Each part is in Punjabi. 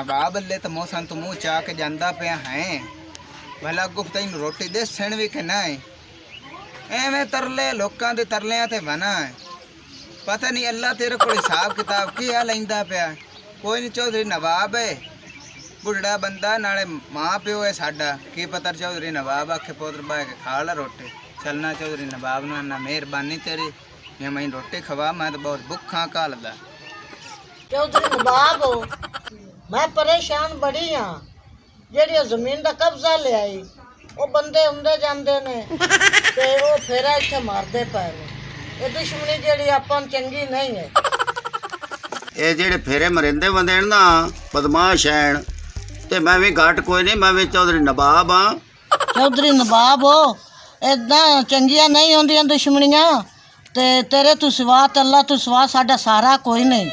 नवाब ले तो मौसन तो मुँह चा के जांदा पे हैं भला गुप्त इन रोटी दे सण भी के ना एवें तरले लोकां दे तरलियां ते बना है पता नहीं अल्लाह तेरे को हिसाब किताब क्या लैंदा पिया कोई नहीं चौधरी नवाब है बुढ़ा बंदा नाले माँ प्यो है साडा की पता चौधरी नवाब आखे पोतर बह के खा ला रोटी चलना चौधरी नवाब ना मेहरबानी तेरी मैं मैं रोटी खवा मैं तो बहुत भुखा कालदा चौधरी नवाब हो मैं परेशान बड़ी हाँ ਜਿਹੜੀ ਜ਼ਮੀਨ ਦਾ ਕਬਜ਼ਾ ਲਿਆਈ ਉਹ ਬੰਦੇ ਹੁੰਦੇ ਜਾਂਦੇ ਨੇ ਤੇ ਉਹ ਫੇਰਾ ਇੱਥੇ ਮਾਰਦੇ ਪਏ ਨੇ ਇਹ ਦੁਸ਼ਮਣੀ ਜਿਹੜੀ ਆਪਾਂ ਨੂੰ ਚੰਗੀ ਨਹੀਂ ਹੈ ਇਹ ਜਿਹੜੇ ਫੇਰੇ ਮਰਿੰਦੇ ਬੰਦੇ ਨੇ ਨਾ ਬਦਮਾਸ਼ ਹੈਣ ਤੇ ਮੈਂ ਵੀ ਘਾਟ ਕੋਈ ਨਹੀਂ ਮੈਂ ਵੀ ਚੌਧਰੀ ਨਵਾਬ ਆ ਚੌਧਰੀ ਨਵਾਬ ਹੋ ਇਦਾਂ ਚੰਗੀਆਂ ਨਹੀਂ ਹੁੰਦੀਆਂ ਦੁਸ਼ਮਣੀਆਂ ਤੇ ਤੇਰੇ ਤੋਂ ਸਿਵਾ ਤੇ ਅੱਲਾ ਤੋਂ ਸਿਵਾ ਸਾਡਾ ਸਾਰਾ ਕੋਈ ਨਹੀਂ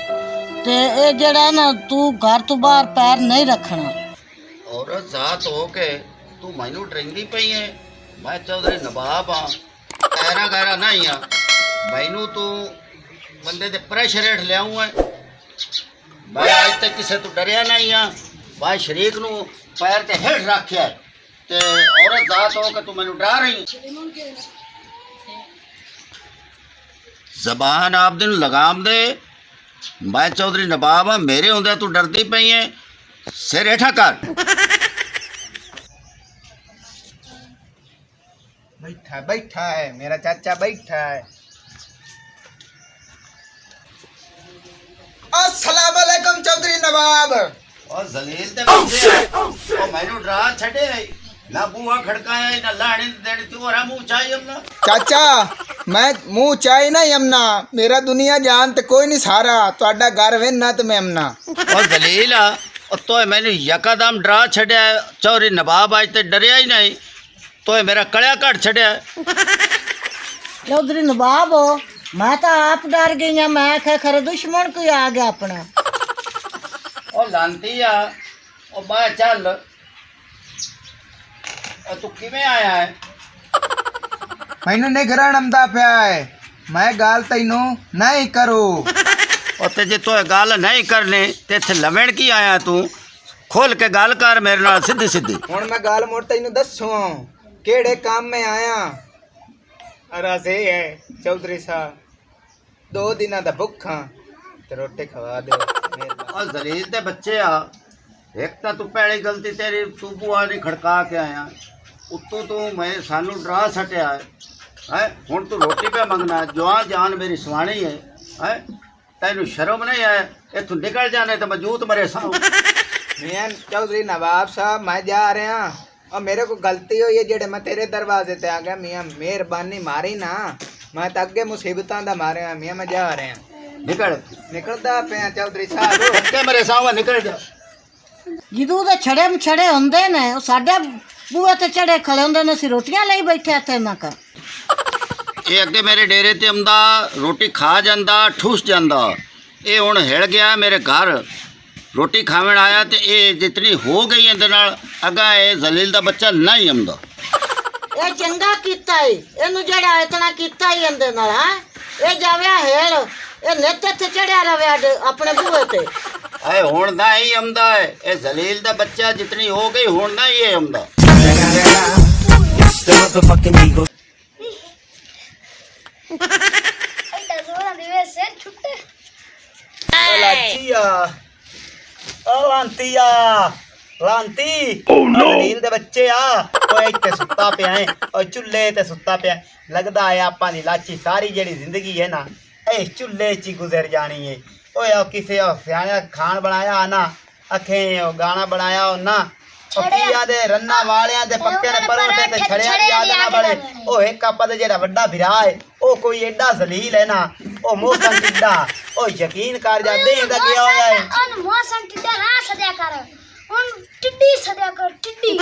ਤੇ ਇਹ ਜਿਹੜਾ ਨਾ ਤੂੰ ਘਰ ਤੋਂ ਬਾਹਰ ਪੈਰ ਨਹੀਂ ਰੱਖਣਾ औरत जात हो के तू मैनू डरंगी पई है मैं चौधरी नवाब हाँ ऐरा गैरा नहीं हाँ मैनू तू बंदे दे प्रेशर हेठ लियाऊँ है मैं अज तक किसी तो डरिया नहीं हाँ मैं शरीक नू पैर ते हेठ रखिया ते औरत जात हो के तू मैनू डरा रही जबान आप दिन लगाम दे मैं चौधरी नवाब हाँ मेरे होंदे तू डरदी पई है सिर हेठा कर बैठा बैठा है मेरा चाचा बैठा है अस्सलाम वालेकुम चौधरी नवाब और जलील ते बंदे ओ मैनू डरा छड़े ना बूहा खड़काया ना लाणी देनी तू और मुंह चाहिए हमना चाचा मैं मुंह चाहे ना यमना मेरा दुनिया जान ते कोई नहीं सारा ਤੁਹਾਡਾ घर वेना ते मैं यमना और जलील और तो मैंने यकादम डरा छड़या चौधरी नवाब आज ते डरिया ही नहीं तो मेरा कड़िया कट छड़या चौधरी नवाब हो मैं तो आप डर गई हाँ मैं आख्या खरे दुश्मन कोई आ गया अपना और लांती आ और बा चल और तू किवें आया है मैनू निगरण आंदा पिया है मैं गाल तैनू नहीं करूँ और ते जे तो गल नहीं करनी ते इत्थे लवण की आया तू खोल के गल कर मेरे नाल सीधी सीधी हुण मैं गाल मोड़ तैनू दसूं केड़े काम में आया अरा से है चौधरी साहब 2 दिना दा भुखा ते रोटी खवा दे और जलील ते बच्चे आ एक तो तू पहली गलती तेरी तू बुआ नहीं खड़का के आया उत्तों तू मैं सानू डरा सटिया है हुण तू रोटी पे मंगना जवान जान मेरी सुहानी है तेन शर्म नहीं है इतों निकल जाने तो मौजूद मरे साओ मियां चौधरी नवाब साहब मैं जा रहा और मेरे को गलती हुई है जेड़े मैं तेरे दरवाजे ते आ गया मियां मेहरबानी मारी ना मैं तो अगे मुसीबतां दा मारे मियां मैं जा रहा निकल निकलदा पे चौधरी साहब धक्के मरे साओ निकल जा ਜਦੋਂ ਦੇ ਛੜੇ ਹੁੰਦੇ ਨੇ ਉਹ ਸਾਡੇ ਬੂਹੇ ਤੇ ਚੜੇ ਖੜੇ ਹੁੰਦੇ ਨੇ ਅਸੀਂ ਰੋਟੀਆਂ ਲਈ ਬੈਠੇ ਇੱਥੇ ਮੈਂ ਕਾ ਇਹ ਅੱਗੇ ਮੇਰੇ ਡੇਰੇ ਤੇ ਆਉਂਦਾ ਰੋਟੀ ਖਾ ਜਾਂਦਾ ਠੂਸ ਜਾਂਦਾ ਇਹ ਹੁਣ ਹਿਲ ਗਿਆ ਮੇਰੇ ਘਰ ਰੋਟੀ ਖਾਵਣ ਆਇਆ ਤੇ ਇਹ ਜਿਤਨੀ ਹੋ ਗਈ ਇਹਦੇ ਨਾਲ ਅੱਗਾ ਇਹ ਜ਼ਲੀਲ ਦਾ ਬੱਚਾ ਨਹੀਂ ਆਉਂਦਾ ਇਹ ਚੰਗਾ ਕੀਤਾ ਈ ਇਹਨੂੰ ਜਿਹੜਾ ਇਤਨਾ ਕੀਤਾ ਈ ਇਹਦੇ ਨਾਲ ਹੈ ਇਹ ਜਾਵਿਆ ਹਿਲ ਇਹ ਨਿੱਤ ਇੱਥੇ ਚੜਿਆ ਰਵੇ ਆਪਣੇ ਬੂਹੇ ਤੇ ਇਹ ਹੁਣ ਨਾ ਹੀ ਆਉਂਦਾ ਹੈ ਇਹ ਜ਼ਲੀਲ ਦਾ ਬੱਚਾ ਜਿਤਨੀ ਹੋ ਗਈ ਹੁਣ ਨਾ ਹੀ ਇਹ ਆਉਂਦਾ लांती नील दे बच्चे आ इत्ते सुत्ता पिया है और चुल्हे ते सुत्ता पिया लगदा है आपां दी लाची सारी जेड़ी जिंदगी है ना ए चुल्हे च गुजर जानी है ओए किसे सियाने खान बनाया ना अखे गाना बनाया ना पक्किया दे रन्ना वालियां दे पक्के ने परोठे ते छड़िया दी याद ना बड़े ओ एक आपा दे जेड़ा वड्डा भिरा है ओ कोई एडा जलील है ना ओ मौसम टिड्डा ओ यकीन कर जा दे दा गया होया है अन मौसम टिड्डा ना सदया कर उन टिड्डी सदया कर टिड्डी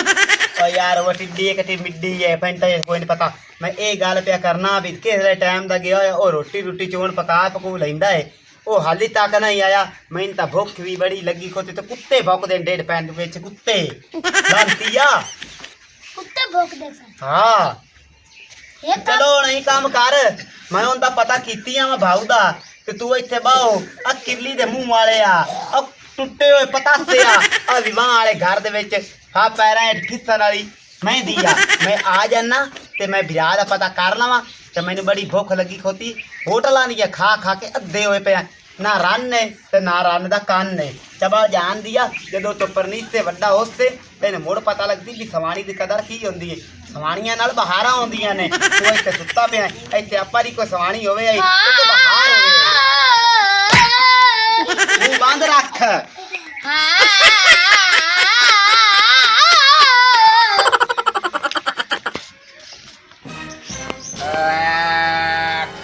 ओ यार वो टिड्डी एक टी मिड्डी है पेंटा कोई नहीं पता मैं ए गल पे करना भी किस टाइम दा गया होया ओ रोटी चोन पका पकू लैंदा है ओ हाली तक नहीं आया मैंने तो भुख भी बड़ी लगी खोती तो कुत्ते भौंकदे डेढ़ पैंट विच कुत्ते लांतिया कुत्ते भौंकदे हाँ चलो नहीं काम कर मैं उनका पता कीती मैं भाऊ दा कि तू इत्थे बाहो आ किरली दे मुंह वाले आ ਟੁੱਟੇ ਹੋਏ ਪਤਾਸੇ ਆ ਵਿਵਾਹ ਵਾਲੇ ਘਰ ਦੇ ਵਿੱਚ ਆ ਪੈਰਾਂ ਹੇਠ ਖਿੱਸਣ ਵਾਲੀ ਮਹਿੰਦੀ ਆ। ਮੈਂ ਆ ਜਾਣਾ ਤੇ ਮੈਂ ਵਿਆਹ ਦਾ ਪਤਾ ਕਰ ਲਵਾਂ ਤੇ ਮੈਨੂੰ ਬੜੀ ਭੁੱਖ ਲੱਗੀ ਖੋਤੀ ਹੋਟਲਾਂ ਦੀਆਂ ਖਾ ਖਾ ਕੇ ਅੱਧੇ ਹੋਏ ਪਿਆ ਨਾ ਰੰਨ ਨੇ ਤੇ ਨਾ ਰੰਨ ਦਾ ਕੰਨ ਨੇ। ਚਬਲ ਜਾਣਦੀ ਆ ਜਦੋਂ ਤੋਂ ਪਰਨੀਤ ਤੇ ਵੱਡਾ ਉਸ ਤੇ ਤੈਨੂੰ ਮੁੜ ਪਤਾ ਲੱਗਦੀ ਵੀ ਸਵਾਣੀ ਦੀ ਕਦਰ ਕੀ ਹੁੰਦੀ ਏ। ਸਵਾਣੀਆਂ ਨਾਲ ਬਹਾਰਾਂ ਆਉਂਦੀਆਂ ਨੇ। ਤੂੰ ਇੱਥੇ ਸੁੱਤਾ ਪਿਆ ਇੱਥੇ ਆਪਾਂ ਦੀ ਕੋਈ ਸਵਾਣੀ ਹੋਵੇ ਤੇ ਬਹਾਰ ਹੋਵੇ। ਮੂੰਹ ਬੰਦ ਰੱਖ।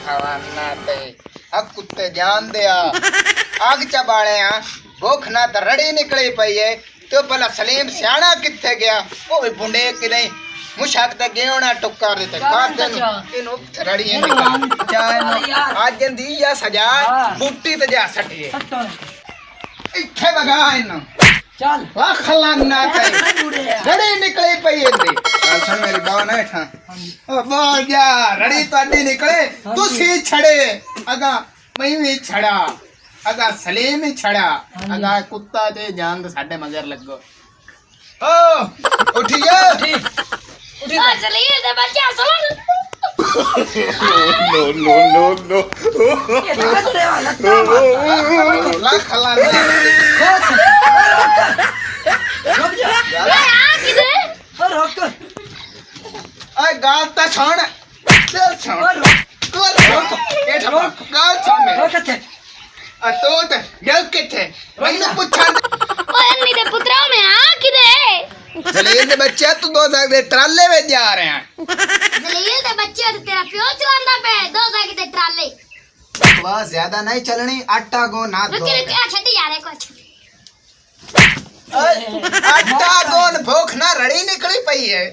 ਖਵਾਨਾ ਤੇ ਆ ਕੁੱਤੇ ਜਾਣ ਦਿਆ ਅੱਗ ਚਬਾਲਿਆ ਭੁੱਖ ਨਾ ਤਾਂ ਰੜੀ ਨਿਕਲੀ ਪਈ ਏ ਤੇ ਭਲਾ ਸਲੀਮ ਸਿਆਣਾ ਕਿੱਥੇ ਗਿਆ ਉਹ ਵੀ ਬੁੰਡੇ ਕਿ ਨਹੀਂ ਮੁਸ਼ਕ ਤੇ ਗਿਉਣਾ ਟੁੱਕਰ ਦੇ ਤੇ ਕਾਦੇ ਨੂੰ ਇਹਨੂੰ ਰੜੀ ਨਿਕਲ ਚਾਹ ਅੱਜ ਦੀ ਜਾਂ ਸਜਾ ਬੁੱਟੀ ਤੇ ਜਾ ਸੱਟੀਏ ਇੱਥੇ ਵਗਾ ਇਹਨੂੰ ਚੱਲ ਵਾਹ ਖਲਾਨਾ ਤੇ ਰੜੀ ਨਿਕਲੀ ਪਈ ਇਹਦੀ ਗੱਲ ਸੁਣ ਮੇਰੀ ਬਾਹ ਨਾ ਠਾ ਉਹ ਬੋਲ ਜਾ ਰੜੀ ਤੁਹਾਡੀ ਨਿਕਲੇ ਤੁਸੀਂ ਛੜੇ ਅਗਾ ਮੈਂ ਵੀ ਛੜਾ ਅਗਾ ਸਲੀਮ ਹੀ ਛੜਾ ਅਗਾ ਕੁੱਤਾ ਤੇ ਜਾਨ ਸਾਡੇ ਮਗਰ ਲੱਗੋ ਓ ਉੱਠੀ ਜਾ ਉੱਠੀ ਓ ਜਲੀਲ ਦੇ ਬੱਚਾ ਸੁਣ ਲਾ ਖਲਾਨਾ ਓਏ ਗਾਲ ਤਾਂ ਛੋੜ ਚੱਲ ਛੋੜ ਇਹ ਠੋਕ ਗਾਲ ਛੋੜ ਮੇਰੇ ਆ ਤੂੰ ਤੇ ਗਲ ਕਿੱਥੇ ਮੈਨੂੰ ਪੁੱਛਾਂ ਓਏ ਅੰਨੀ ਦੇ ਪੁੱਤਰਾ ਮੈਂ ਆ ਕਿਦੇ ਜਲੀਲ ਦੇ ਬੱਚੇ ਤੂੰ ਦੋ ਸਾਲ ਦੇ ਟਰਾਲੇ ਵਿੱਚ ਜਾ ਰਿਹਾ ਜਲੀਲ ਦੇ ਬੱਚੇ ਤੇ ਤੇਰਾ ਪਿਓ ਚਲਾਉਂਦਾ ਪਿਆ ਦੋ ਸਾਲ ਦੇ ਟਰਾਲੇ ਬਸ ਜ਼ਿਆਦਾ ਨਹੀਂ ਚੱਲਣੀ ਆਟਾ ਗੋ ਨਾ ਦੋ ਰੁਕ ਆ ਛੱਡੀ ਯਾਰੇ ਕੁਛ ਆਟਾ ਗੋਨ ਭੁੱਖ ਨਾ ਰੜੀ ਨਿਕਲੀ ਪਈ ਹੈ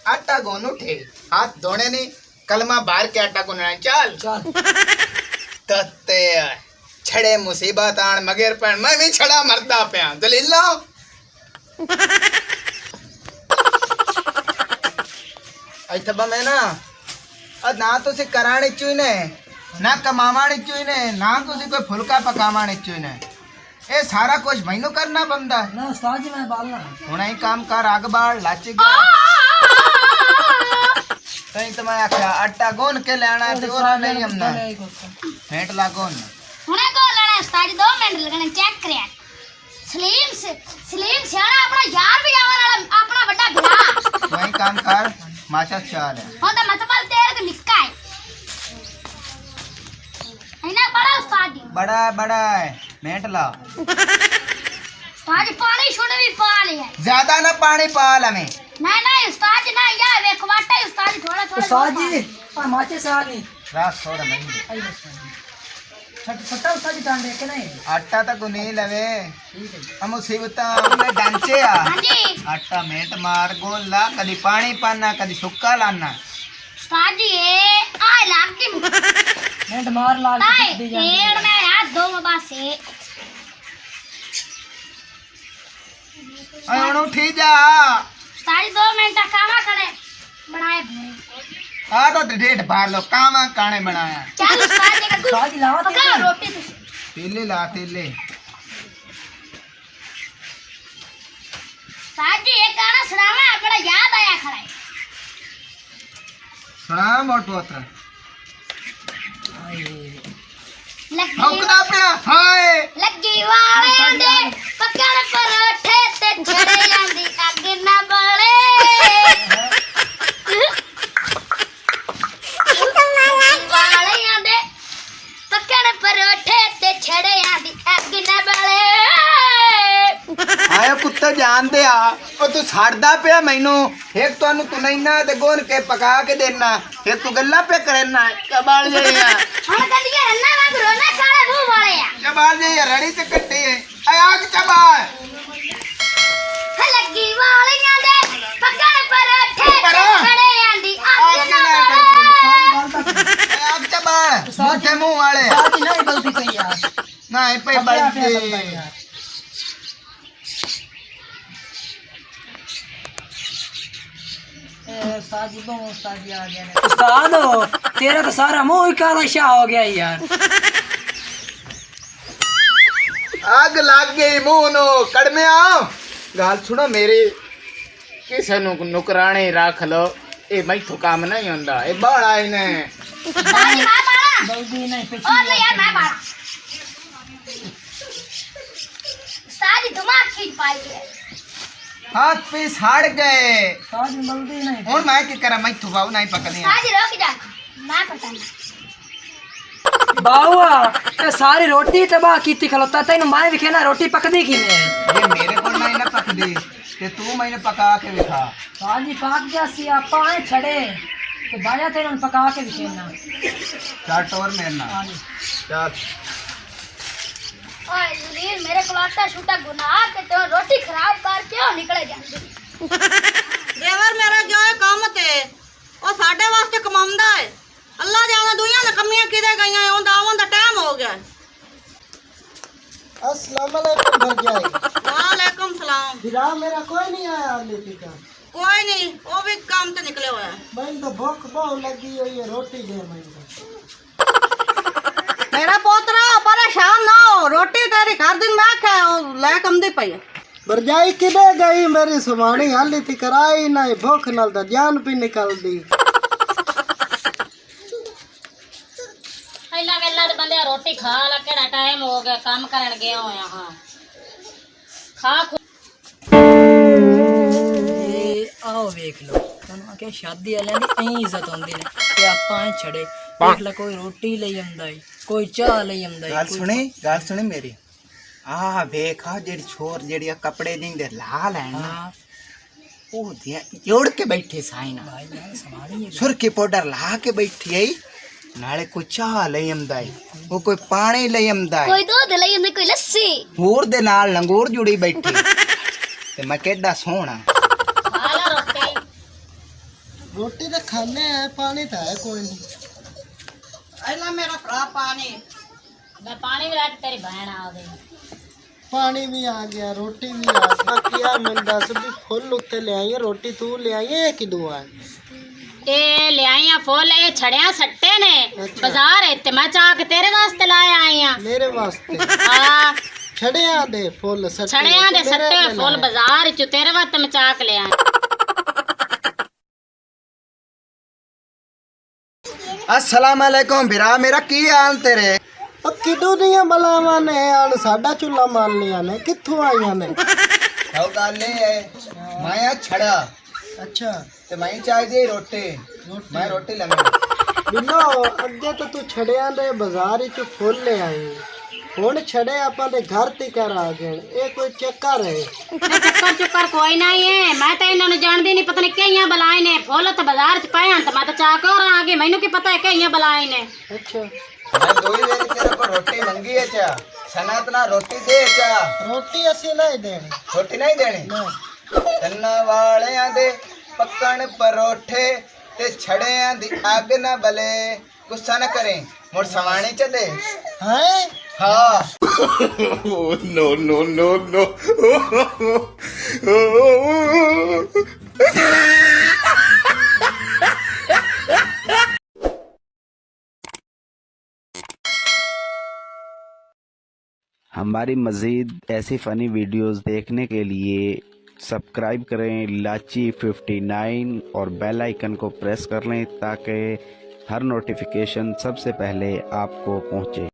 ਆਟਾ ਗੋਨ ਉਠੇ ਹੱਥ ਧੋਣੇ ਨਹੀਂ ਕਲਮਾ ਬਾਹਰ ਕੇ ਆਟਾ ਗੁੰਨਣਾ ਚੱਲ ਤੱਤੇ ਛੜੇ ਮੁਸੀਬਤ ਆਣ ਮਗਰ ਪੈਣ ਮੈਂ ਵੀ ਛੜਾ ਮਰਦਾ ਪਿਆ ਦਲੀਲਾ ਇੱਥੇ ਬੰਦੇ ਨਾ ਤੁਸੀਂ ਕਰਾਣੇ ਚੂਈ ਨੇ ਨਾ ਕਮਾਵਾਣੇ ਚੂਈ ਨੇ ਨਾ ਤੁਸੀਂ ਕੋਈ ਫੁਲਕਾ ਪਕਾਵਾਣੇ ਚੂਈ ਨੇ ਇਹ ਸਾਰਾ ਕੁਝ ਮੈਨੂੰ ਕਰਨਾ ਬੰਦਾ ਨਾ ਉਸਤਾਦ ਜੀ ਮੈਂ ਬਾਲਣਾ ਹੁਣ ਹੀ ਕੰਮ ਕਰ ਅੱਗ ਬਾੜ ਲੱਚ ਗਿਆ ਤੈਨੂੰ ਤਾਂ ਮੈਂ ਆਖਿਆ ਆਟਾ ਗੁੰਨ ਕੇ ਲੈਣਾ ਤੇ ਉਹ ਨਹੀਂ ਆਉਂਦਾ ਫੇਂਟ ਲਾ ਗੁੰਨ ਹੁਣੇ ਕੋ ਲੈਣਾ ਉਸਤਾਦ 2 ਮਿੰਟ ਲੱਗਣੇ ਚੈੱਕ ਕਰਿਆ ਸਲੀਮ ਸਿਆਣਾ ਆਪਣਾ ਯਾਰ ਵੀ ਆਵਣ ਵਾਲਾ ਆਪਣਾ ਵੱਡਾ ਭਰਾ ਵਹੀਂ ਕੰਮ ਕਰ ਮਾਚਾ ਚਾਲ ਹੈ ਹੁਣ ਤਾਂ ਮਤਬਲ ਤੇਰੇ ਤੇ ਨਿੱਕਾ ਹੈ ਇਹਨਾਂ ਬੜਾ ਉਸਤਾਦ ਜੀ बड़ा है मेट ला उस्ताद जी पानी छोड़ भी पा लिया ज्यादा ना पानी पाल हमें नहीं उस्ताद जी ना या वे खवाटा है उस्ताद जी थोड़ा थोड़ा उस्ताद जी माचे से आ गई रात थोड़ा नहीं आई बस छट्टा उस्ताद जी टांडे के नहीं आटा तक नहीं लवे ठीक है हम मुसीबत में डांचे आ हां जी आटा मेट मार गोल ला कदी पानी पाना कदी सुक्का लाना उस्ताद जी ये आ लाग की नेट मार लाल ताए पेड़ में यार 2 से अरे उठी जा उस्ताद जी 2 मिनट कामा खड़े बनाए भरे आ तो डेढ़ बार लो कामा काने बनाया चल उस्ताद जी का उस्ताद जी लावा पका रोटी तो तेले ला तेले उस्ताद जी एक गाना सुनावा बड़ा याद आया खड़ा सुना मोटोत्र लगी हौकदा पे हाय लगी वाले दे पकड़ परोठे ते छड़े आंदी अग ना बले वाले आंदे पकड़ परोठे ते छड़े आंदी अग ना बले ਆਏ ਕੁੱਤੇ ਜਾਣਦੇ ਆ ਉਹ ਤੂੰ ਛੱਡਦਾ ਪਿਆ ਮੈਨੂੰ ਇੱਕ ਤੁਹਾਨੂੰ ਤੂੰ ਨਹੀਂ ਨਾ ਤੇ ਗੋਨ ਕੇ ਪਕਾ ਕੇ ਦੇਣਾ ਫਿਰ ਤੂੰ ਗੱਲਾਂ ਪੇ ਕਰਨਾ ਕਬਾਲ ਜਾਈਆ ਹੁਣ ਕਦੀਆਂ ਰੰਨਾ ਵਾਂਗ ਰੋਣਾ ਕਾਲੇ ਮੂੰਹ ਵਾਲੇ ਆ ਕਬਾਲ ਜਾਈਆ ਰੜੀ ਤੇ ਕੱਟੀ ਆਏ ਆਗ ਕਬਾਲ ਲੱਗੀ ਵਾਲੀਆਂ ਦੇ ਪਕੜ ਪਰੋਠੇ ਤੇ ਛੜੇ ਆਂਦੀ ਅੱਗ ਨਾ ਬਲੇ ਆਗ ਕਬਾਲ ਮੋਟੇ ਮੂੰਹ ਵਾਲੇ उस्ताद जी नहीं गलती कही यार ਨਾ ਇਹ ਪਈ ਬਲਦੀ उस्ताद जी आ गए उस्ताद तेरा तो सारा मुंह ही काला शाह हो गया यार ਅੱਗ ਲੱਗ ਗਈ ਮੂੰਹ ਨੂੰ ਕੜਮਿਆ ਗੱਲ ਸੁਣੋ ਮੇਰੀ ਕਿਸੇ ਨੂੰ ਨੁਕਰਾਣੇ ਰੱਖ ਲੋ ਇਹ ਮੈਥੋਂ ਕੰਮ ਨਹੀਂ ਹੁੰਦਾ ਇਹ ਬਾਹਲਾ ਇਹਨੇ साजी मैं मारा बल्दी नहीं और ले यार मैं मारा साजी दिमाग खींच पाई है हाथ पे सड़ गए साजी बल्दी नहीं ਹੁਣ ਮੈਂ ਕੀ ਕਰਾਂ ਮੈਥੋਂ ਬਾਹੂ ਨਹੀਂ ਪਕਨੇ साजी रोक जा मैं पता नहीं ਬਾਊਆ ਇਹ ਸਾਰੀ ਰੋਟੀ ਤਬਾਹ ਕੀਤੀ ਖਲੋਤਾ ਤੈਨੂੰ ਮੈਂ ਵਿਖੇ ਨਾ ਰੋਟੀ ਪੱਕਦੀ ਕਿਵੇਂ ਜੇ ਮੇਰੇ ਕੋਲ ਨਹੀਂ ਨਾ ਪਕਦੀ ਤੇ ਤੂੰ ਮੈਨੂੰ ਪਕਾ ਕੇ ਵਿਖਾ ਸਾਜੀ ਪਾਕ ਗਿਆ ਸੀ ਆਪਾਂ ਐ ਛੜੇ ਤੇ ਬਾਜਾ ਤੈਨੂੰ ਪਕਾ ਕੇ ਵਿਖੇਣਾ ਚੱਲ ਟੋਰ ਮੇਰੇ ਨਾਲ ਚੱਲ ओए जलील मेरे को आता छूटा गुनाह ते तो रोटी खराब कर क्यों निकले जांदी ਦੇਵਰ ਮੇਰਾ ਜਾਏ ਕੰਮ ਤੇ ਉਹ ਸਾਡੇ ਵਾਸਤੇ ਕਮਾਉਂਦਾ ਹੈ ਅੱਲਾ ਜਾਣੇ ਦੁਨੀਆ ਦੀਆਂ ਕਮੀਆਂ ਕਿਦੇ ਗਈਆਂ ਉਹਦਾ ਆਉਣ ਦਾ ਟਾਈਮ ਹੋ ਗਿਆ अस्सलाम वालेकुम भरजाई ਵਾਲੇਕੁਮ ਸਲਾਮ फिरा मेरा कोई नहीं आया अगले टीका ਕੋਈ ਨਹੀਂ ਉਹ ਵੀ ਕੰਮ ਤੇ ਨਿਕਲਿਆ ਹੋਇਆ मैं तो भूख बहुत लगी हुई है रोटी दे मैं ਮੇਰਾ ਪੋਤਰਾ ਪਰੇਸ਼ਾਨ ਨਾ ਹੋ ਰੋਟੀ ਤੇਰੀ ਘਰ ਦਿਨ ਮੈਂ ਖਾ ਲੈ ਕੰਦੀ ਪਈ ਹੈ भरजाई किधे गई मेरी सुवानी हाली थी कराई नहीं भूख नाल तो जान भी निकल दी ਪਹਿਲਾਂ ਵੇਲਾ ਦੇ ਬੰਦੇ ਰੋਟੀ ਖਾ ਲਾ ਕਿਹੜਾ ਟਾਈਮ ਹੋ ਗਿਆ ਕੰਮ ਕਰਨ ਗਿਆ ਹੋਇਆ ਹਾਂ ਖਾ ਇਹ ਆਓ ਵੇਖ ਲਓ ਤੁਹਾਨੂੰ ਆਖਿਆ ਸ਼ਾਦੀ ਵਾਲਿਆਂ ਦੀ ਐਂ ਇੱਜ਼ਤ ਹੁੰਦੀ ਨੇ ਤੇ ਆਪਾਂ ਐ ਛੜੇ ਵੇਖ ਲੈ ਕੋਈ ਰੋਟੀ ਲਈ ਆਉਂਦਾ ਈ ਕੋਈ ਚਾਹ ਲਈ ਆਉਂਦਾ ਈ ਗੱਲ ਸੁਣੀ ਮੇਰੀ ਆਹ ਵੇਖ ਆ ਜਿਹੜੀ ਛੋਰ ਜਿਹੜੀ ਆ ਕੱਪੜੇ ਜਿੰਦੇ ਲਾਲ ਹੈ ਨਾ ਹਾਂ ਉਹ ਦਿਆ ਜੋੜ ਕੇ ਬੈਠੇ ਸਾਈਨਾ ਭਾਈ ਯਾਰ ਸਮਾਰੀ ਸੁਰਖੀ ਪਾਊਡਰ ਲਾ ਕੇ ਬੈਠੀ ਆਈ ਨਾਲੇ ਕੋਈ ਚਾਹ ਲਈ ਆਉਂਦਾ ਈ ਉਹ ਕੋਈ ਪਾਣੀ ਲਈ ਆਉਂਦਾ ਈ कोई दूध ले आंदी कोई लस्सी ਹੋਰ ਦੇ ਨਾਲ ਲੰਗੂਰ ਜੁੜੀ ਬੈਠੀ ਤੇ ਮੈਂ ਕਿੱਡਾ ਸੋਹਣਾ ਖਾ ਲਾ ਰੋਟੀ रोटी तो खाने है पानी तो है कोई नहीं ਐਲਾ ਮੇਰਾ ਭਰਾ ਪਾਣੀ ਮੈਂ ਪਾਣੀ ਵੀ ਲੈ ਕੇ ਤੇਰੀ ਭੈਣ ਆ ਗਈ पानी भी आ गया रोटी भी आ गया क्या मैं दस भी फुल उत्ते ले आई है रोटी तू ले आई है कि दुआ है ਇਹ ਲਿਆਈਆਂ ਫੁੱਲ ਇਹ ਛੜਿਆ ਸੱਟੇ ਨੇ ਅੱਛਾ। ਬਾਜ਼ਾਰ ਹੈ ਤੇ ਮੈਂ ਚਾਹ ਕੇ ਤੇਰੇ ਵਾਸਤੇ ਲਾਇਆ ਆਈ ਆ मेरे वास्ते ਹਾਂ छड़िया दे फुल सच्चे ਛੜਿਆਂ ਦੇ ਸੱਟੇ ਹੋਏ ਫੁੱਲ ਬਾਜ਼ਾਰ ਚ ਤੇਰੇ ਵਾਸਤੇ ਮੈਂ ਚਾਹ ਕੇ ਲਿਆ अस्सलाम वालेकुम बिरा मेरा की हाल तेरे किदू दियां बलावां ने आन साडा चूल्हा मार लिया ने कित्थों आईयां ने ਉਹ ਗੱਲ ਇਹ ਹੈ ਮੈਂ ਛੜਾ अच्छा ਤੇ ਮੈਂ ਚਾਹੀਦੀ ਰੋਟੀ ਮੈਂ ਰੋਟੀ ਲੈਣੀ ਬਿੱਲੋ ਅੱਗੇ ਤਾਂ ਤੂੰ ਛੜਿਆਂ ਦੇ ਬਾਜ਼ਾਰ ਵਿੱਚ ਫੁੱਲ ਲੈ ਆਈ ਹੁਣ ਛੜੇ ਆਪਾਂ ਦੇ ਘਰ ਤੇ ਕਰ ਆ ਗਏ ਇਹ ਕੋਈ ਚੱਕਰ ਹੈ ਚੱਕਰ ਚੁੱਕਰ ਕੋਈ ਨਹੀਂ ਹੈ ਮੈਂ ਤਾਂ ਇਹਨਾਂ ਨੂੰ ਜਾਣਦੀ ਨਹੀਂ ਪਤਾ ਨਹੀਂ ਕਿਹੀਆਂ ਬਲਾਏ ਨੇ ਫੁੱਲ ਤਾਂ ਬਾਜ਼ਾਰ ਚ ਪਏ ਹਨ ਤੇ ਮੈਂ ਤਾਂ ਚਾਹ ਕੇ ਆ ਗਈ ਮੈਨੂੰ ਕੀ ਪਤਾ ਹੈ ਕਿਹੀਆਂ ਬਲਾਏ ਨੇ ਅੱਛਾ ਮੈਂ ਦੋਈ ਵੇਰ ਤੇਰੇ ਕੋਲ ਰੋਟੀ ਮੰਗੀ ਹੈ ਚਾ ਸਨਾਤ ਨਾਲ ਰੋਟੀ ਦੇ ਚਾ ਰੋਟੀ ਅਸੀਂ ਨਹੀਂ ਦੇਣੀ ਰੋਟੀ ਨਹੀਂ ਦੇਣੀ ਨਹੀਂ ਕੰਨਾਂ ਵਾਲਿਆਂ ਦੇ ਪੱਕਣ ਪਰੋਠੇ ਤੇ ਛੜਿਆਂ ਦੀ ਅੱਗ ਨਾ ਬਲੇ ਗੁੱਸਾ ਨਾ ਕਰੇ ਮੁੜ ਸਵਾਣੀ ਚ ਦੇ ਹੈ ਹਾਂ हमारी मज़ीद ऐसी फ़नी वीडियोस देखने के लिए सब्सक्राइब करें लाची 59 और बेल आइकन को प्रेस कर लें ताकि हर नोटिफिकेशन सबसे पहले आपको पहुँचे।